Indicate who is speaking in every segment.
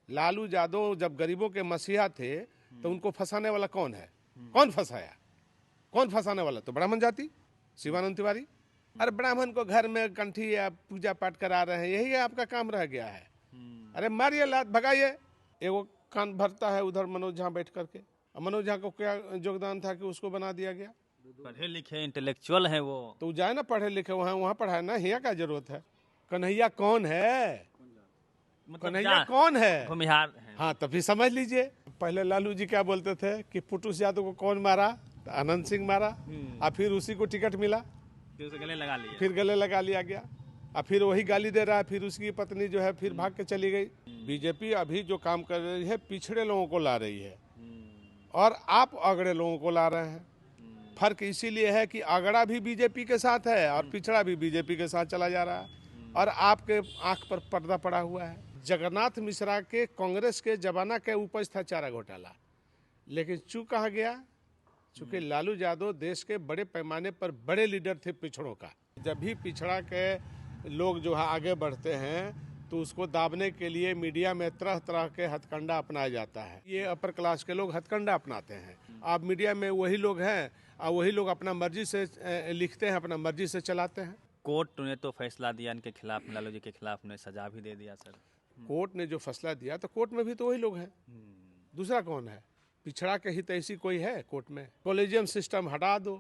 Speaker 1: लालू यादव जब गरीबों के मसीहा थे तो उनको फंसाने वाला कौन है? कौन फंसाया? कौन फंसाने वाला? तो ब्राह्मण जाति, शिवानंद तिवारी। अरे ब्राह्मण को घर में कंठी या पूजा पाठ करा रहे हैं, यही आपका काम रह गया है। अरे मारिए, लात भगाइए। एगो कान भरता है उधर मनोज झा बैठ करके। मनोज झा को क्या योगदान था कि उसको बना दिया गया?
Speaker 2: पढ़े लिखे इंटेलेक्चुअल है वो,
Speaker 1: तो जाए ना पढ़े लिखे, वहाँ पढ़ाए ना। यहाँ क्या जरूरत है? कन्हैया कौन है? कन्हैया कौन है?
Speaker 2: भूमिहार है।
Speaker 1: हाँ, तभी समझ लीजिए। पहले लालू जी क्या बोलते थे कि पुटुस यादव को कौन मारा? तो आनंद सिंह मारा। और फिर उसी को टिकट मिला,
Speaker 2: फिर उसे गले लगा लिया।
Speaker 1: फिर गले लगा लिया गया। और फिर वही गाली दे रहा है। फिर उसकी पत्नी जो है फिर भाग के चली गई। बीजेपी अभी जो काम कर रही है, पिछड़े लोगों को ला रही है और आप अगड़े लोगों को ला रहे हैं। फर्क इसीलिए है कि अगड़ा भी बीजेपी के साथ है और पिछड़ा भी बीजेपी के साथ चला जा रहा है और आपके आंख पर पर्दा पड़ा हुआ है। जगन्नाथ मिश्रा के कांग्रेस के जमाना के उपज था चारा घोटाला, लेकिन चूक कहा गया? चूंकि लालू यादव देश के बड़े पैमाने पर बड़े लीडर थे पिछड़ों का। जब भी पिछड़ा के लोग जो है आगे बढ़ते हैं तो उसको दाबने के लिए मीडिया में तरह तरह के हथकंडा अपनाया जाता है। ये अपर क्लास के लोग हथकंडा अपनाते हैं। अब मीडिया में वही लोग हैं और वही लोग अपना मर्जी से लिखते हैं, अपना मर्जी से चलाते हैं।
Speaker 2: कोर्ट ने तो फैसला दिया इनके खिलाफ, लालू जी के खिलाफ, ने सजा भी दे दिया सर।
Speaker 1: कोर्ट ने जो फैसला दिया तो कोर्ट में भी तो वही लोग हैं, दूसरा कौन है? पिछड़ा के हित ऐसी कोई है कोर्ट में? कॉलेजियम सिस्टम हटा दो,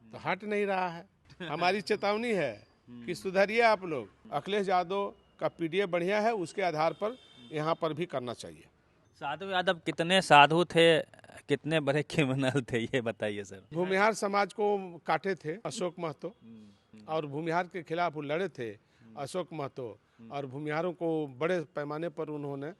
Speaker 1: तो हट नहीं रहा है। हमारी चेतावनी है कि सुधरिए आप लोग। अखिलेश यादव का पीडीएफ बढ़िया है, उसके आधार पर यहाँ पर भी करना चाहिए।
Speaker 2: साधु यादव कितने साधु थे, कितने बड़े क्रिमिनल थे, ये बताइए सर।
Speaker 1: भूमिहार समाज को काटे थे अशोक महतो और भूमिहार के खिलाफ वो लड़े थे अशोक महतो और भूमिहारों को बड़े पैमाने पर उन्होंने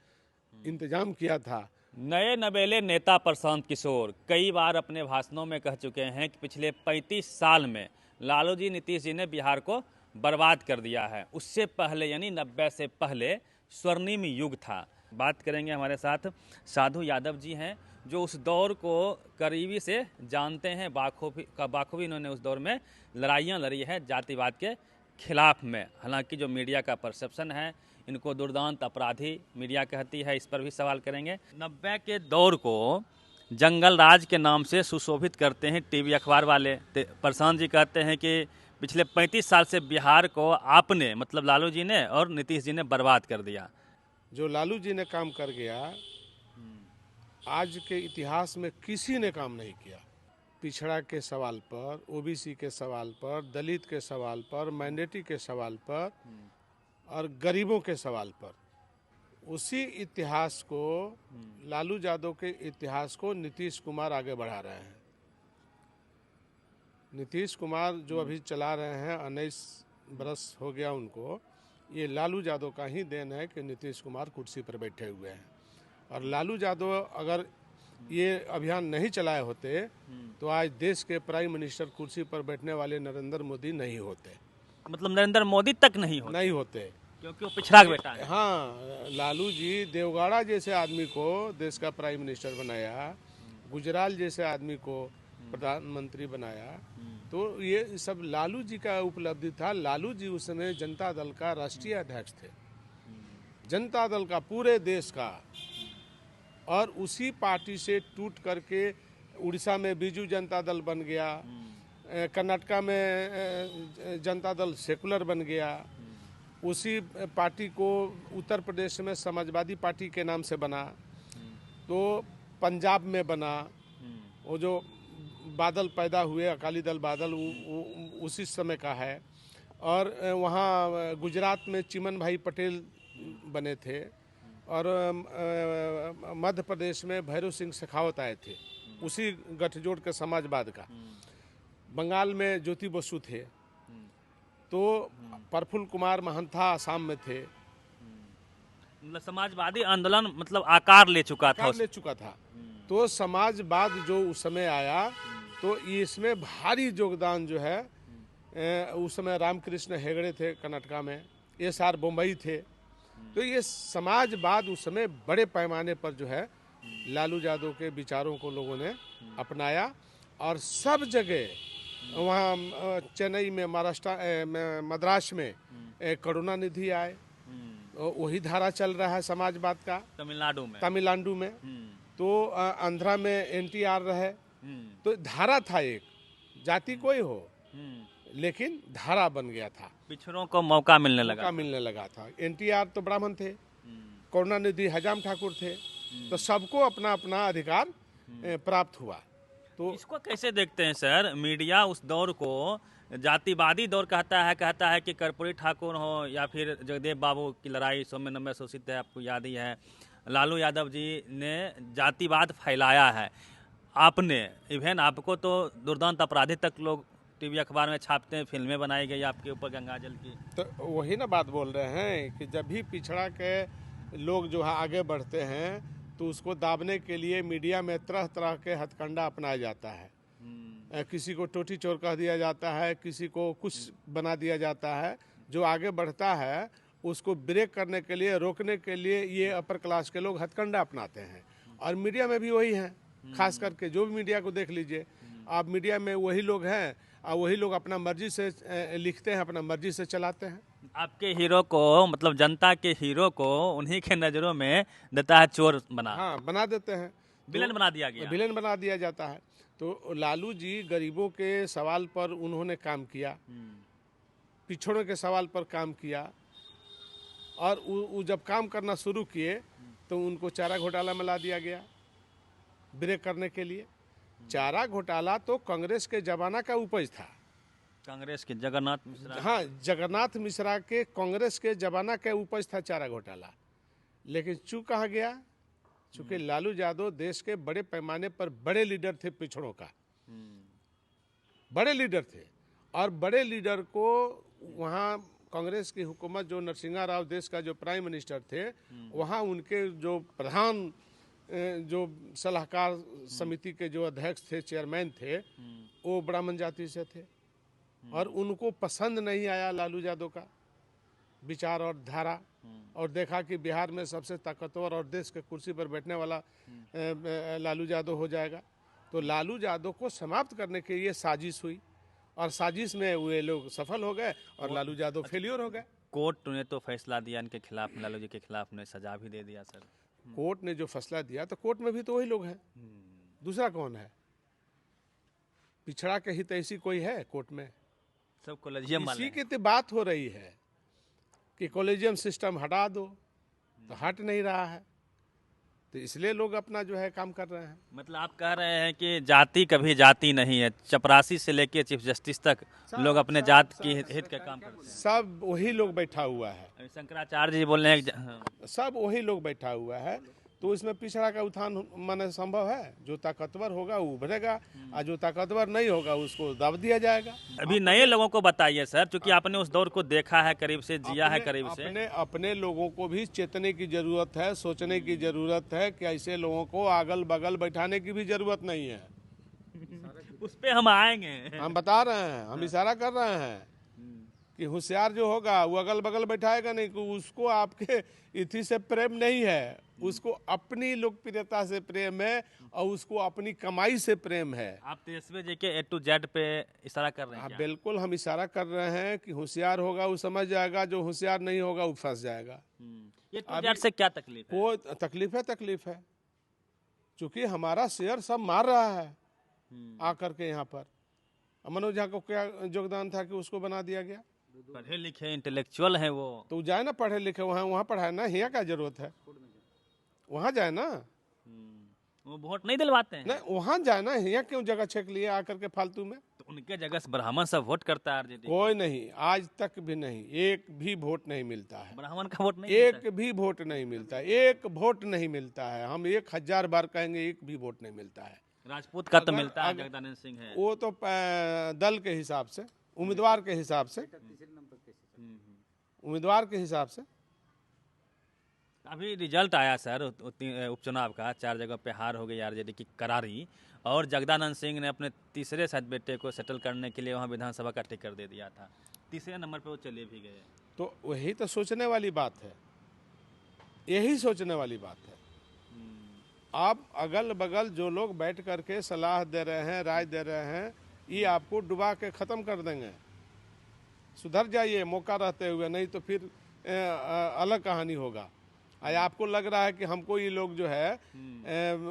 Speaker 1: इंतजाम किया था।
Speaker 2: नए नवेले नेता प्रशांत किशोर कई बार अपने भाषणों में कह चुके हैं कि पिछले 35 साल में लालू जी, नीतीश जी ने बिहार को बर्बाद कर दिया है। उससे पहले यानी 90 से पहले स्वर्णिम युग था। बात करेंगे, हमारे साथ साधु यादव जी हैं जो उस दौर को करीबी से जानते हैं। बाखूबी इन्होंने उस दौर में लड़ाइयाँ लड़ी है जातिवाद के खिलाफ में। हालांकि जो मीडिया का परसेप्शन है, इनको दुर्दांत अपराधी मीडिया कहती है, इस पर भी सवाल करेंगे। 90 के दौर को जंगल राज के नाम से सुशोभित करते हैं टीवी अखबार वाले। प्रशांत जी कहते हैं कि पिछले 35 साल से बिहार को आपने, मतलब लालू जी ने और नीतीश जी ने बर्बाद कर दिया।
Speaker 1: जो लालू जी ने काम कर गया, आज के इतिहास में किसी ने काम नहीं किया। पिछड़ा के सवाल पर, ओबीसी के सवाल पर, दलित के सवाल पर, माइनॉरिटी के सवाल पर और गरीबों के सवाल पर, उसी इतिहास को, लालू यादव के इतिहास को नीतीश कुमार आगे बढ़ा रहे हैं। नीतीश कुमार जो अभी चला रहे हैं, 19 बरस हो गया उनको, ये लालू यादव का ही देन है कि नीतीश कुमार कुर्सी पर बैठे हुए हैं। और लालू यादव अगर ये अभियान नहीं चलाए होते तो आज देश के प्राइम मिनिस्टर कुर्सी पर बैठने वाले नरेंद्र मोदी नहीं होते।
Speaker 2: मतलब नरेंद्र मोदी तक नहीं
Speaker 1: होते
Speaker 2: क्योंकि वो पिछड़ा का बेटा है।
Speaker 1: हाँ, लालू जी देवगौड़ा जैसे आदमी को देश का प्राइम मिनिस्टर बनाया, गुजराल जैसे आदमी को प्रधानमंत्री बनाया, तो ये सब लालू जी का उपलब्धि था। लालू जी उस समय जनता दल का राष्ट्रीय अध्यक्ष थे, जनता दल का, पूरे देश का। और उसी पार्टी से टूट करके उड़ीसा में बीजू जनता दल बन गया, कर्नाटका में जनता दल सेकुलर बन गया। उसी पार्टी को उत्तर प्रदेश में समाजवादी पार्टी के नाम से बना, तो पंजाब में बना। वो जो बादल पैदा हुए, अकाली दल बादल, उसी समय का है। और वहाँ गुजरात में चिमन भाई पटेल बने थे और मध्य प्रदेश में भैरव सिंह शेखावत आए थे, उसी गठजोड़ के समाजवाद का। बंगाल में ज्योति बसु थे, तो प्रफुल्ल कुमार महंता आसाम में थे।
Speaker 2: मतलब समाजवादी आंदोलन मतलब आकार ले चुका था।
Speaker 1: तो समाजवाद जो उस समय आया, तो इसमें भारी योगदान जो है, उस समय रामकृष्ण हेगड़े थे कर्नाटका में, SR बम्बई थे। तो ये समाजवाद उस समय बड़े पैमाने पर जो है लालू यादव के विचारों को लोगों ने अपनाया। और सब जगह, वहाँ चेन्नई में, महाराष्ट्र में, मद्रास में करुणानिधि आए, वही धारा चल रहा है समाजवाद का तमिलनाडु में। तो आंध्रा में एनटीआर रहे, तो धारा था एक, जाति कोई हो, लेकिन धारा बन गया था,
Speaker 2: पिछड़ों को मौका मिलने लगा
Speaker 1: था। एनटीआर तो ब्राह्मण थे, करुणानिधि हजाम ठाकुर थे, तो सबको अपना अपना अधिकार प्राप्त हुआ। तो
Speaker 2: इसको कैसे देखते हैं सर? मीडिया उस दौर को जातिवादी दौर कहता है कि कर्पूरी ठाकुर हो या फिर जगदेव बाबू की लड़ाई 1999 शोषित है, आपको याद ही है। लालू यादव जी ने जातिवाद फैलाया है। आपने इवन आपको तो दुर्दांत अपराधी तक लोग टीवी अखबार में छापते हैं, फिल्में बनाई गई आपके ऊपर गंगाजल की।
Speaker 1: तो वही ना बात बोल रहे हैं कि जब भी पिछड़ा के लोग जो है आगे बढ़ते हैं तो उसको दाबने के लिए मीडिया में तरह तरह के हथकंडा अपनाया जाता है। किसी को टोटी चोर कह दिया जाता है, किसी को कुछ बना दिया जाता है। जो आगे बढ़ता है उसको ब्रेक करने के लिए, रोकने के लिए ये अपर क्लास के लोग हथकंडा अपनाते हैं। और मीडिया में भी वही है, खास करके जो भी मीडिया को देख लीजिए आप, मीडिया में वही लोग हैं और वही लोग अपना मर्जी से लिखते हैं, अपना मर्जी से चलाते हैं।
Speaker 2: आपके हीरो को, मतलब जनता के हीरो को उन्हीं के नज़रों में देता है चोर
Speaker 1: बना देते हैं,
Speaker 2: विलन बना दिया गया,
Speaker 1: विलन बना दिया जाता है। तो लालू जी गरीबों के सवाल पर उन्होंने काम किया, पिछड़ों के सवाल पर काम किया, और वो जब काम करना शुरू किए तो उनको चारा घोटाला में ला दिया गया ब्रेक करने के लिए। चारा घोटाला तो कांग्रेस के जमाना का उपज था,
Speaker 2: कांग्रेस के जगन्नाथ मिश्रा,
Speaker 1: हाँ जगन्नाथ मिश्रा के कांग्रेस के जमाना का उपज था चारा घोटाला। लेकिन चूक कहा गया, चूंकि लालू यादव देश के बड़े पैमाने पर बड़े लीडर थे, पिछड़ों का बड़े लीडर थे, और बड़े लीडर को वहाँ कांग्रेस की हुकूमत, जो नरसिंहा राव देश का जो प्राइम मिनिस्टर थे, वहाँ उनके जो प्रधान जो सलाहकार समिति के जो अध्यक्ष थे, चेयरमैन थे, वो ब्राह्मण जाति से थे। और उनको पसंद नहीं आया लालू यादव का विचार और धारा, और देखा कि बिहार में सबसे ताकतवर और देश के कुर्सी पर बैठने वाला लालू यादव हो जाएगा। तो लालू यादव को समाप्त करने के लिए साजिश हुई, और साजिश में वे लोग सफल हो गए और लालू यादव फेलियर हो गए।
Speaker 2: कोर्ट ने तो फैसला दिया इनके खिलाफ, लालू जी के खिलाफ, ने सजा भी दे दिया सर।
Speaker 1: कोर्ट ने जो फैसला दिया, तो कोर्ट में भी तो वही लोग हैं, दूसरा कौन है? पिछड़ा के हितैषी कोई है कोर्ट में?
Speaker 2: सब कॉलेजियम
Speaker 1: इसी की तो बात हो रही है कि कॉलेजियम सिस्टम हटा दो, तो हट नहीं रहा है, तो इसलिए लोग अपना जो है काम कर रहे हैं।
Speaker 2: मतलब आप कह रहे हैं कि जाति कभी जाति नहीं है, चपरासी से लेके चीफ जस्टिस तक लोग अपने जात की हित का काम करते हैं।
Speaker 1: सब वही लोग बैठा हुआ है,
Speaker 2: शंकराचार्य जी बोल रहे हैं
Speaker 1: सब वही लोग बैठा हुआ है। तो इसमें पिछड़ा का उत्थान माने संभव है? जो ताकतवर होगा वो उभरेगा, और जो ताकतवर नहीं होगा उसको दब दिया जाएगा।
Speaker 2: अभी नए लोगों को बताइए सर, क्योंकि आपने उस दौर को देखा है करीब से, जिया है करीब से।
Speaker 1: अपने लोगों को भी चेतने की जरूरत है, सोचने की जरूरत है कि ऐसे लोगों को अगल बगल बैठाने की भी जरूरत नहीं है।
Speaker 2: उस पे हम आएंगे,
Speaker 1: हम बता रहे हैं, हम इशारा कर रहे हैं कि होशियार जो होगा वो अगल बगल बैठाएगा नहीं, कि उसको आपके इथी से प्रेम नहीं है, उसको अपनी लोकप्रियता से प्रेम है, और उसको अपनी कमाई से प्रेम है।
Speaker 2: आप तेजस्वी जी के A to Z पे इशारा कर रहे हैं?
Speaker 1: हाँ बिल्कुल, हम इशारा कर रहे हैं कि होशियार होगा वो समझ जाएगा, जो होशियार नहीं होगा वो फंस जाएगा।
Speaker 2: A to Z से क्या तकलीफ है?
Speaker 1: वो तकलीफ है चूंकि हमारा शेयर सब मार रहा है आकर के यहाँ पर। मनोज झा को क्या योगदान था कि उसको बना दिया गया?
Speaker 2: पढ़े लिखे इंटेलेक्चुअल है वो,
Speaker 1: तो जाए ना पढ़े लिखे, वहाँ पढ़ाए ना, यहाँ क्या जरूरत है? वहाँ जाए ना,
Speaker 2: वो वोट नहीं दिलवाते हैं।
Speaker 1: नहीं वहाँ जाए ना, यहाँ क्यों जगह छेक लिए आकर के फालतू में?
Speaker 2: तो उनके जगह से ब्राह्मण सब वोट करता है आरजेडी।
Speaker 1: कोई नहीं, आज तक भी नहीं, एक भी वोट नहीं मिलता है।
Speaker 2: ब्राह्मण का वोट नहीं,
Speaker 1: एक भी वोट नहीं मिलता, एक वोट नहीं मिलता है। हम 1000 बार कहेंगे, एक भी वोट नहीं मिलता है।
Speaker 2: राजपूत का तो मिलता है, जगदानंद सिंह है,
Speaker 1: वो तो दल के हिसाब से, उम्मीदवार के हिसाब से, उम्मीदवार के हिसाब से।
Speaker 2: अभी रिजल्ट आया सर उपचुनाव का, 4 जगह पे हार हो गई आरजेडी की करारी, और जगदानंद सिंह ने अपने तीसरे शायद बेटे को सेटल करने के लिए वहाँ विधानसभा का टिकट दे दिया था, तीसरे नंबर पे वो चले भी गए।
Speaker 1: तो वही तो सोचने वाली बात है, यही सोचने वाली बात है। आप अगल बगल जो लोग बैठ करके सलाह दे रहे हैं, राय दे रहे हैं, ये आपको डुबा के ख़त्म कर देंगे। सुधर जाइए मौका रहते हुए, नहीं तो फिर अलग कहानी होगा। आज आपको लग रहा है कि हमको ये लोग जो है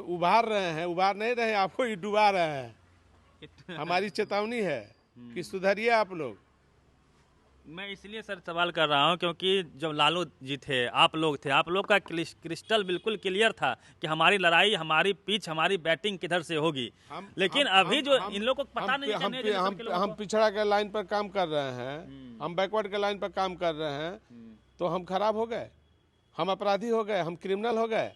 Speaker 1: उभार रहे हैं, उभार नहीं रहे, आपको ये डुबा रहे हैं। हमारी चेतावनी है कि सुधरिए आप लोग।
Speaker 2: मैं इसलिए सर सवाल कर रहा हूं क्योंकि जब लालू जी थे, आप लोग थे, आप लोग का क्रिस्टल बिल्कुल क्लियर था कि हमारी लड़ाई, हमारी पिच, हमारी बैटिंग किधर से होगी। लेकिन अभी जो इन लोगों को पता नहीं है,
Speaker 1: हम पिछड़ा के लाइन पर काम कर रहे हैं, हम बैकवर्ड के लाइन पर काम कर रहे हैं, तो हम खराब हो गए, हम अपराधी हो गए, हम क्रिमिनल हो गए।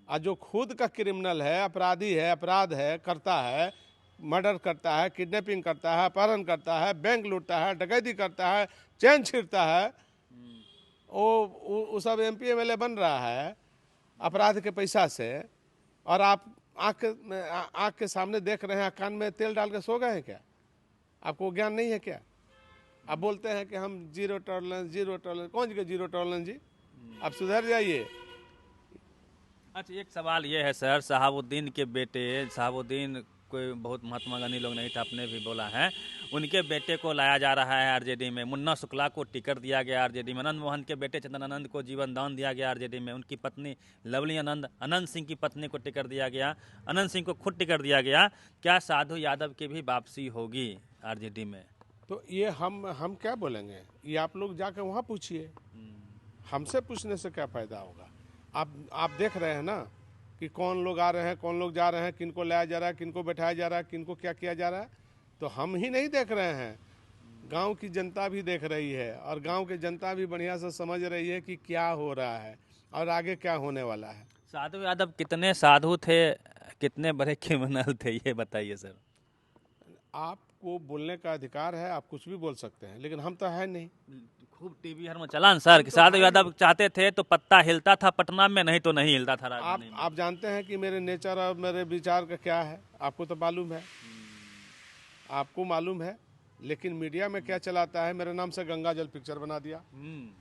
Speaker 1: और जो खुद का क्रिमिनल है, अपराधी है, अपराध है, करता है, मर्डर करता है, किडनैपिंग करता है, अपहरण करता है, बैंक लूटता है, डकैती करता है, चैन छीनता है, वो सब MP MLA बन रहा है अपराध के पैसा से। और आप आँख के सामने देख रहे हैं, कान में तेल डाल के सो गए हैं क्या? आपको ज्ञान नहीं है क्या? आप बोलते हैं कि हम जीरो टॉलरेंस, जीरो टॉलरेंस। कौन जी जीरो टॉलरेंस जी? आप सुधर जाइए।
Speaker 2: अच्छा, एक सवाल ये है सर, शहाबुद्दीन के बेटे, शहाबुद्दीन कोई बहुत महात्मा गांधी लोग नहीं था, आपने भी बोला है, उनके बेटे को लाया जा रहा है RJD में। मुन्ना शुक्ला को टिकट दिया गया RJD में। आनंद मोहन के बेटे चंदन आनंद को जीवन दान दिया गया RJD में। उनकी पत्नी लवली आनंद, अनंत सिंह की पत्नी को टिकट दिया गया, अनंत सिंह को खुद टिकट दिया गया। क्या साधु यादव की भी वापसी होगी RJD में?
Speaker 1: तो ये हम क्या बोलेंगे? ये आप लोग जाकर वहाँ पूछिए, हमसे पूछने से क्या फायदा होगा? आप देख रहे हैं ना कि कौन लोग आ रहे हैं, कौन लोग जा रहे हैं, किनको लाया जा रहा है, किनको बैठाया जा रहा है, किनको क्या किया जा रहा है। तो हम ही नहीं देख रहे हैं, गांव की जनता भी देख रही है, और गांव की जनता भी बढ़िया से समझ रही है कि क्या हो रहा है और आगे क्या होने वाला है।
Speaker 2: साधु यादव कितने साधु थे, कितने बड़े क्रिमिनल थे, ये बताइए सर।
Speaker 1: आपको बोलने का अधिकार है, आप कुछ भी बोल सकते हैं, लेकिन हम तो है नहीं।
Speaker 2: खूब टीवी हर में चला सर कि साधु यादव चाहते थे तो पत्ता हिलता था पटना में, नहीं तो नहीं हिलता था।
Speaker 1: आप जानते हैं कि मेरे नेचर और मेरे विचार का क्या है, आपको तो मालूम है, आपको मालूम है। लेकिन मीडिया में क्या चलाता है, मेरे नाम से गंगा जल पिक्चर बना दिया।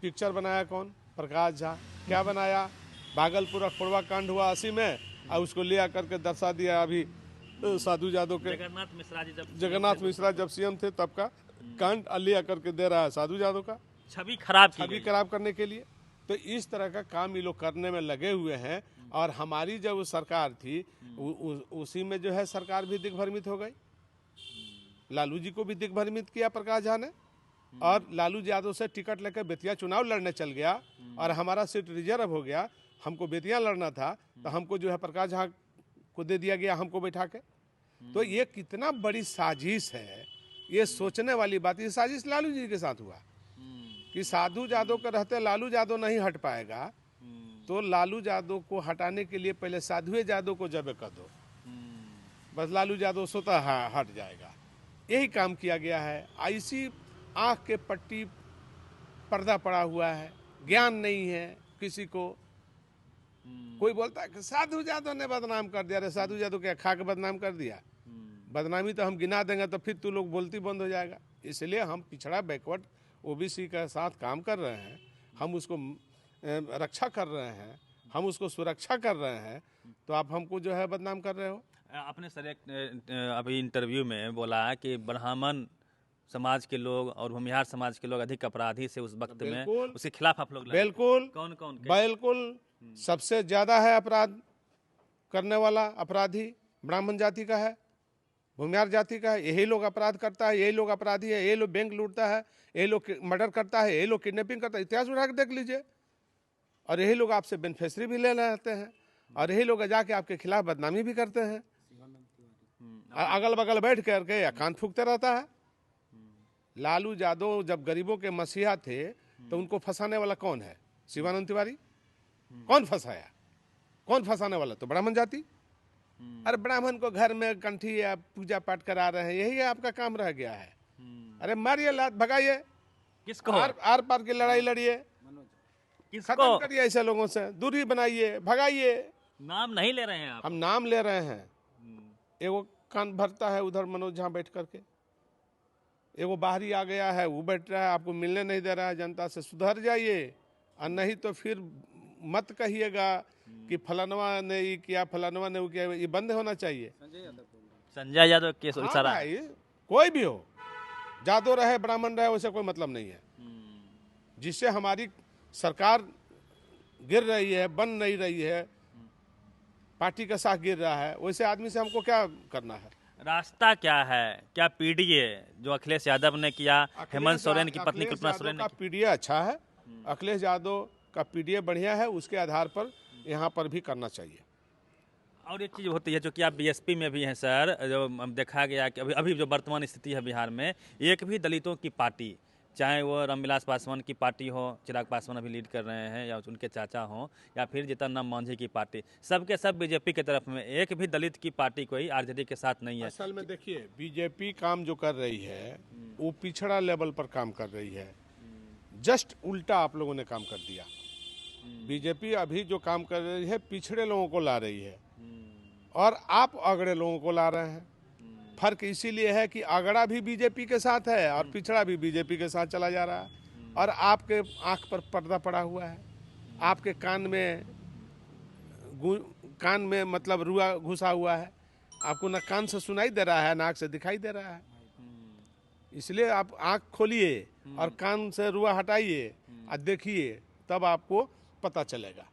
Speaker 1: पिक्चर बनाया कौन? प्रकाश झा। क्या बनाया? भागलपुर अखोड़वा कांड हुआ 80 में, और उसको लिया करके दर्शा दिया अभी साधु यादव के। जगन्नाथ मिश्रा जब CM थे तब का कांड लिया करके दे रहा है साधु यादव का, छवि खराब करने के लिए। तो इस तरह का काम ये लोग करने में लगे हुए हैं। और हमारी जब सरकार थी उसी में जो है सरकार भी दिग्भ्रमित हो गई। लालू जी को भी दिग्भ्रमित किया प्रकाश झा ने, और लालू यादव से टिकट लेकर बेतिया चुनाव लड़ने चल गया, और हमारा सीट रिजर्व हो गया। हमको बेतिया लड़ना था, तो हमको जो है प्रकाश झा को दे दिया गया, हमको बैठा के। तो ये कितना बड़ी साजिश है, ये सोचने वाली बात। ये साजिश लालू जी के साथ हुआ कि साधु यादव के रहते लालू यादव नहीं हट पाएगा, तो लालू यादव को हटाने के लिए पहले साधु यादव को जबे कर दो, बस लालू यादव स्वतः हट जाएगा। यही काम किया गया है। ऐसी आँख के पट्टी पर्दा पड़ा हुआ है, ज्ञान नहीं है किसी को। कोई बोलता है कि साधु यादव ने बदनाम कर दिया। अरे साधु यादव क्या खा के बदनाम कर दिया? बदनामी तो हम गिना देंगे तो फिर तू लोग बोलती बंद हो जाएगा। इसलिए हम पिछड़ा बैकवर्ड OBC के साथ काम कर रहे हैं, हम उसको रक्षा कर रहे हैं, हम उसको सुरक्षा कर रहे हैं। तो आप हमको जो है बदनाम कर रहे हो।
Speaker 2: आपने सर एक अभी इंटरव्यू में बोला कि ब्राह्मण समाज के लोग और भूमिहार समाज के लोग अधिक अपराधी से उस वक्त में, उसके खिलाफ आप लोग लड़े।
Speaker 1: बिल्कुल।
Speaker 2: कौन कौन?
Speaker 1: बिल्कुल, सबसे ज्यादा है अपराध करने वाला अपराधी ब्राह्मण जाति का है, भूमिहार जाति का है। यही लोग अपराध करता है, यही लोग अपराधी है, यही लोग बैंक लूटता है, यही लोग मर्डर करता है, यही लोग किडनैपिंग करता है। इतिहास उठा के देख लीजिए। और यही लोग आपसे बेनिफिशरी भी ले रहते हैं, और यही लोग जाके आपके खिलाफ बदनामी भी करते हैं। अगल बगल बैठ करके या कान फूकते रहता है। लालू यादव जब गरीबों के मसीहा थे तो उनको फंसाने वाला कौन है? शिवानंद तिवारी। कौन फंसाया? कौन फंसाने वाला? तो ब्राह्मण जाति। अरे ब्राह्मण को घर में कंठी या पूजा पाठ करा रहे हैं, यही आपका काम रह गया है। अरे मारिए, लात भगाइए,
Speaker 2: किसको?
Speaker 1: आर पार की लड़ाई लड़िए, खत्म करिए ऐसे लोगों से, दूरी बनाइए, भगाइए।
Speaker 2: नाम नहीं ले रहे हैं आप?
Speaker 1: हम नाम ले रहे हैं। एगो कान भरता है उधर मनोज झा बैठ करके, एगो बाहरी आ गया है, वो बैठ रहा है, आपको मिलने नहीं दे रहा है। जनता से सुधर जाइए, और नहीं तो फिर मत कहिएगा कि फलानवा ने ये किया, फलानवा ने वो किया। ये बंद होना चाहिए।
Speaker 2: संजय यादव केस सारा,
Speaker 1: कोई भी हो, जादव रहे ब्राह्मण रहे, वैसे कोई मतलब नहीं है। जिससे हमारी सरकार गिर रही है, बन नहीं रही है, पार्टी का साथ गिर रहा है, वैसे आदमी से हमको क्या करना है?
Speaker 2: रास्ता क्या है? क्या पीडीए जो अखिलेश यादव ने किया, हेमंत सोरेन की पत्नी
Speaker 1: अखिलेश
Speaker 2: कल्पना
Speaker 1: यादव
Speaker 2: सोरेन ने
Speaker 1: का पीडीए अच्छा है, अखिलेश यादव का पीडीए बढ़िया है, उसके आधार पर यहाँ पर भी करना चाहिए।
Speaker 2: और एक चीज़ होती है जो कि आप बीएसपी में भी हैं सर, जो देखा गया कि अभी अभी जो वर्तमान स्थिति है बिहार में, एक भी दलितों की पार्टी, चाहे वो रामविलास पासवान की पार्टी हो, चिराग पासवान अभी लीड कर रहे हैं, या उनके चाचा हों, या फिर जीतन राम मांझी की पार्टी, सबके सब बीजेपी की तरफ में, एक भी दलित की पार्टी कोई आरजेडी के साथ नहीं है।
Speaker 1: असल में देखिए, बीजेपी काम जो कर रही है वो पिछड़ा लेवल पर काम कर रही है, जस्ट उल्टा आप लोगों ने काम कर दिया। बीजेपी अभी जो काम कर रही है पिछड़े लोगों को ला रही है और आप अगड़े लोगों को ला रहे हैं। फर्क इसीलिए है कि अगड़ा भी बीजेपी के साथ है और पिछड़ा भी बीजेपी के साथ चला जा रहा है, और आपके आंख पर पर्दा पड़ा हुआ है, आपके कान में मतलब रुआ घुसा हुआ है, आपको ना कान से सुनाई दे रहा है ना आँख से दिखाई दे रहा है। इसलिए आप आँख खोलिए और कान से रुआ हटाइए और देखिए, तब आपको पता चलेगा।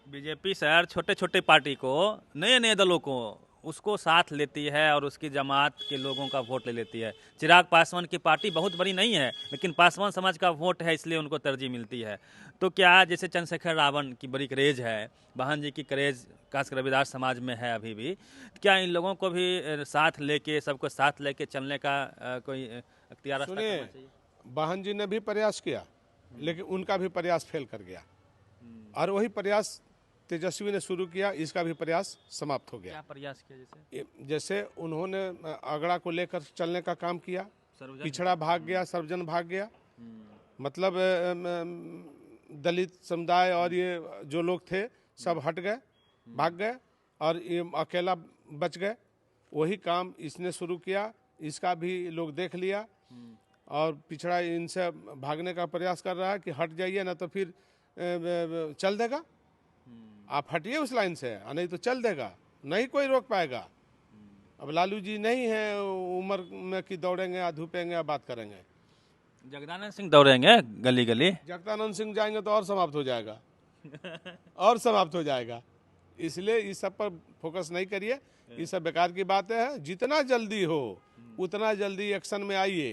Speaker 2: बीजेपी सर छोटे छोटे पार्टी को, नए नए दलों को, उसको साथ लेती है और उसकी जमात के लोगों का वोट ले लेती है। चिराग पासवान की पार्टी बहुत बड़ी नहीं है, लेकिन पासवान समाज का वोट है, इसलिए उनको तरजीह मिलती है। तो क्या जैसे चंद्रशेखर रावण की बड़ी क्रेज है, बहन जी की क्रेज खासकर रविदास समाज में है अभी भी, क्या इन लोगों को भी साथ लेके, सबको साथ लेके चलने का कोई अख्तियार रास्ता करना चाहिए?
Speaker 1: सुनिए, बहन जी ने भी प्रयास किया, लेकिन उनका भी प्रयास फेल कर गया, और वही प्रयास तेजस्वी ने शुरू किया, इसका भी प्रयास समाप्त हो गया।
Speaker 2: क्या प्रयास किया?
Speaker 1: जैसे उन्होंने अगड़ा को लेकर चलने का काम किया, पिछड़ा भाग गया, सर्वजन भाग गया, मतलब दलित समुदाय और ये जो लोग थे सब हट गए, भाग गए, और ये अकेला बच गए। वही काम इसने शुरू किया, इसका भी लोग देख लिया, और पिछड़ा इनसे भागने का प्रयास कर रहा है कि हट जाइए ना तो फिर चल देगा। आप हटिए उस लाइन से, नहीं तो चल देगा, नहीं कोई रोक पाएगा। अब लालू जी नहीं है उम्र में कि दौड़ेंगे या धूपेंगे या बात करेंगे।
Speaker 2: जगदानंद सिंह दौड़ेंगे गली गली।
Speaker 1: जगदानंद सिंह जाएंगे तो और समाप्त हो जाएगा और समाप्त हो जाएगा। इसलिए इस सब पर फोकस नहीं करिए, ये सब बेकार की बातें हैं। जितना जल्दी हो उतना जल्दी एक्शन में आइए,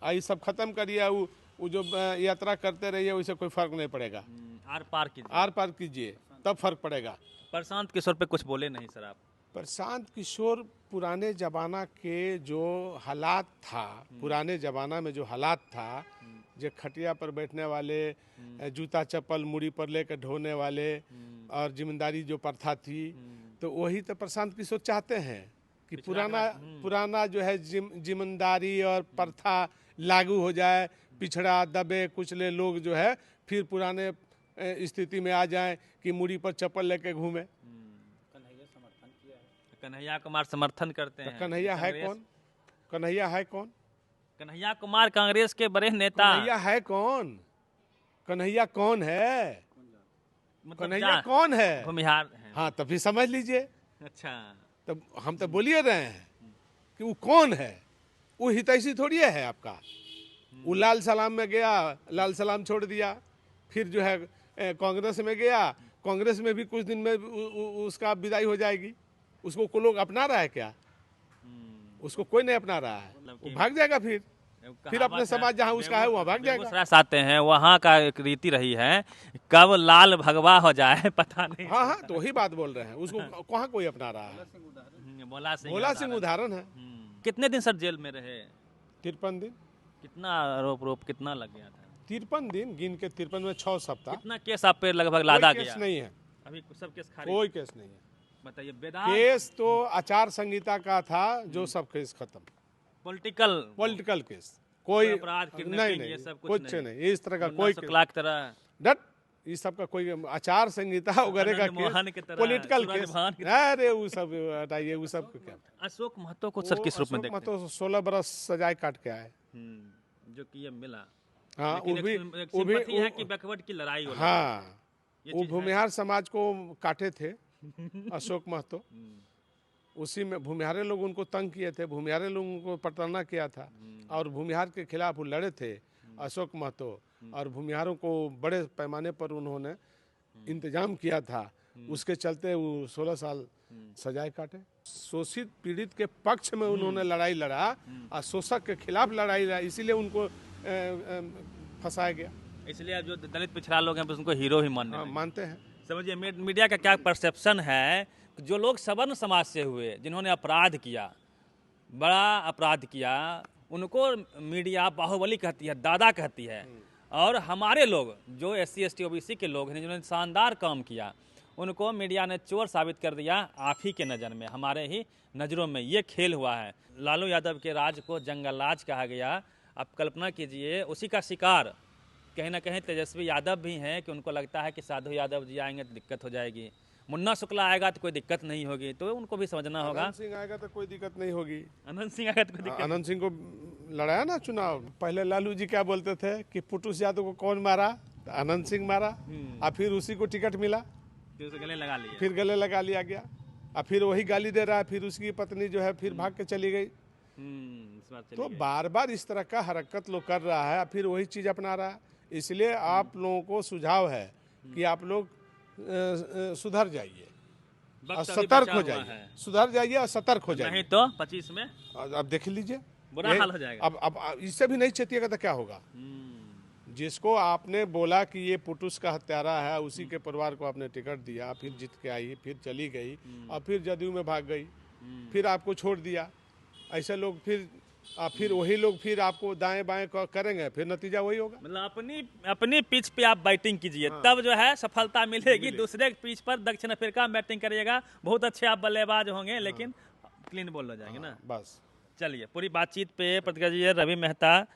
Speaker 1: ये सब खत्म करिए। वो जो यात्रा करते रहिए, उससे कोई फर्क नहीं पड़ेगा। आर पार कीजिए, तब फर्क पड़ेगा।
Speaker 2: प्रशांत किशोर पे कुछ बोले नहीं सर आप?
Speaker 1: प्रशांत किशोर पुराने जमाना के जो हालात था, पुराने जमाना में जो हालात था, जो खटिया पर बैठने वाले, जूता चप्पल मुड़ी पर लेकर ढोने वाले, और जिम्मेदारी जो प्रथा थी, तो वही तो प्रशांत किशोर चाहते हैं कि पुराना जो है जिम्मेदारी और प्रथा लागू हो जाए, पिछड़ा दबे कुचले लोग जो है फिर पुराने स्थिति में आ जाएं कि मुड़ी पर चप्पल लेके घूमे।
Speaker 2: कन्हैया कुमार समर्थन करते हैं।
Speaker 1: कन्हैया है कौन? कन्हैया है कौन?
Speaker 2: कन्हैया कुमार कांग्रेस के बड़े नेता।
Speaker 1: कन्हैया है कौन? कन्हैया कौन है?
Speaker 2: मतलब
Speaker 1: कन्हैया कौन है?
Speaker 2: भूमिहार है।
Speaker 1: हाँ, तभी समझ लीजिए।
Speaker 2: अच्छा,
Speaker 1: तब हम तो बोलिए रहे हैं कि वो कौन है। वो हितैषी थोड़ी है आपका। वो लाल सलाम में गया, लाल सलाम छोड़ दिया, फिर जो है कांग्रेस में गया, कांग्रेस में भी कुछ दिन में उसका विदाई हो जाएगी। उसको कोई लोग अपना रहा है क्या? उसको कोई नहीं अपना रहा है, वो भाग जाएगा। फिर अपने समाज जहाँ उसका है वहाँ भाग जाएगा।
Speaker 2: बेगूसराय आते हैं, वहाँ का एक रीति रही है, कब लाल भगवा हो जाए पता नहीं।
Speaker 1: हाँ, तो वही बात बोल रहे हैं। उसको कहाँ कोई अपना रहा है? भोला सिंह उदाहरण है।
Speaker 2: कितने दिन सर जेल में रहे?
Speaker 1: 53 दिन।
Speaker 2: कितना आरोप कितना लग गया था?
Speaker 1: 53 दिन गिन के 53 में 6 सप्ताह।
Speaker 2: कितना केस आप पे लगभग लादा गया?
Speaker 1: केस नहीं है
Speaker 2: अभी, सब केस खारिज?
Speaker 1: कोई केस नहीं है।
Speaker 2: बताइए।
Speaker 1: केस तो आचार संहिता का था, जो सब केस खत्म। पॉलिटिकल केस कोई
Speaker 2: अपराध,
Speaker 1: नहीं,
Speaker 2: ये सब
Speaker 1: कुछ नहीं। इस तरह का कोई
Speaker 2: तरह
Speaker 1: डट, इस सब का कोई आचार संहिता वगैरह का केस, पॉलिटिकल केस, अरे वो सब हटाइए। वो सब क्या?
Speaker 2: अशोक महतो को सर किस रूप में देखते हैं?
Speaker 1: महतो 16 बरस सजाए काट के आए,
Speaker 2: जो कि ये मिला।
Speaker 1: हाँ, वो भी
Speaker 2: है कि बैकवर्ड की लड़ाई हो।
Speaker 1: हाँ, वो भूमिहार समाज को काटे थे अशोक महतो। उसी में भूमिहारे लोग उनको तंग किए थे, भूमिहारे लोग उनको प्रताड़ना किया था, और भूमिहार के खिलाफ वो लड़े थे अशोक महतो। और भूमिहारों को बड़े पैमाने पर उन्होंने इंतजाम किया था, उसके चलते वो 16 साल सजाए काटे। शोषित पीड़ित के पक्ष में उन्होंने लड़ाई लड़ा और शोषक के खिलाफ लड़ाई लड़ा, इसीलिए उनको फंसाया गया।
Speaker 2: इसलिए अब जो दलित पिछड़ा लोग हैं बस उनको हीरो ही
Speaker 1: मानते हैं।
Speaker 2: समझिए मीडिया का क्या परसेप्शन है, जो लोग सवर्ण समाज से हुए, जिन्होंने अपराध किया, बड़ा अपराध किया, उनको मीडिया बाहुबली कहती है, दादा कहती है। और हमारे लोग जो SC ST OBC के लोग हैं, जिन्होंने शानदार काम किया, उनको मीडिया ने चोर साबित कर दिया। आप ही के नज़र में, हमारे ही नज़रों में ये खेल हुआ है। लालू यादव के राज को जंगल राज कहा गया। आप कल्पना कीजिए, उसी का शिकार कहीं ना कहीं तेजस्वी यादव भी हैं कि उनको लगता है कि साधु यादव जी आएंगे तो दिक्कत हो जाएगी, मुन्ना शुक्ला आएगा तो कोई दिक्कत नहीं होगी, तो उनको भी समझना होगा।
Speaker 1: अनंत सिंह आएगा तो कोई दिक्कत नहीं होगी।
Speaker 2: अनंत सिंह आएगा तो कोई दिक्कत।
Speaker 1: अनंत सिंह को लड़ाया ना चुनाव। पहले लालू जी क्या बोलते थे कि पुटुस यादव को कौन मारा, तो अनंत सिंह मारा, और फिर उसी को टिकट मिला,
Speaker 2: फिर उसे गले लगा लिया,
Speaker 1: फिर गले लगा लिया गया, और फिर वही गाली दे रहा है, फिर उसकी पत्नी जो है फिर भाग के चली गई।
Speaker 2: इस बार
Speaker 1: तो बार बार इस तरह का हरकत लोग कर रहा है, फिर वही चीज अपना रहा है। इसलिए आप लोगों को सुझाव है कि आप लोग सुधर जाइए और सतर्क हो जाइए, सुधर जाइए और सतर्क हो जाइए,
Speaker 2: नहीं तो 25 में
Speaker 1: अब देख लीजिए
Speaker 2: बुरा हाल हो जाएगा।
Speaker 1: अब इससे भी नहीं चेतिएगा तो क्या होगा। जिसको आपने बोला कि ये पुटुस का हत्यारा है, उसी के परिवार को आपने टिकट दिया, फिर जीत के आई, फिर चली गई, और फिर जदयू में भाग गई, फिर आपको छोड़ दिया। ऐसे लोग फिर वही लोग फिर आपको दाएं बाएं करेंगे, फिर नतीजा वही होगा।
Speaker 2: मतलब अपनी पिच पे आप बैटिंग कीजिए, तब जो है सफलता मिलेगी। दूसरे पिच पर दक्षिण अफ्रीका में बैटिंग करिएगा, बहुत अच्छे आप बल्लेबाज होंगे, लेकिन क्लीन बॉल हो जाएंगे ना।
Speaker 1: बस
Speaker 2: चलिए, पूरी बातचीत पे प्रतिक्रिया रवि मेहता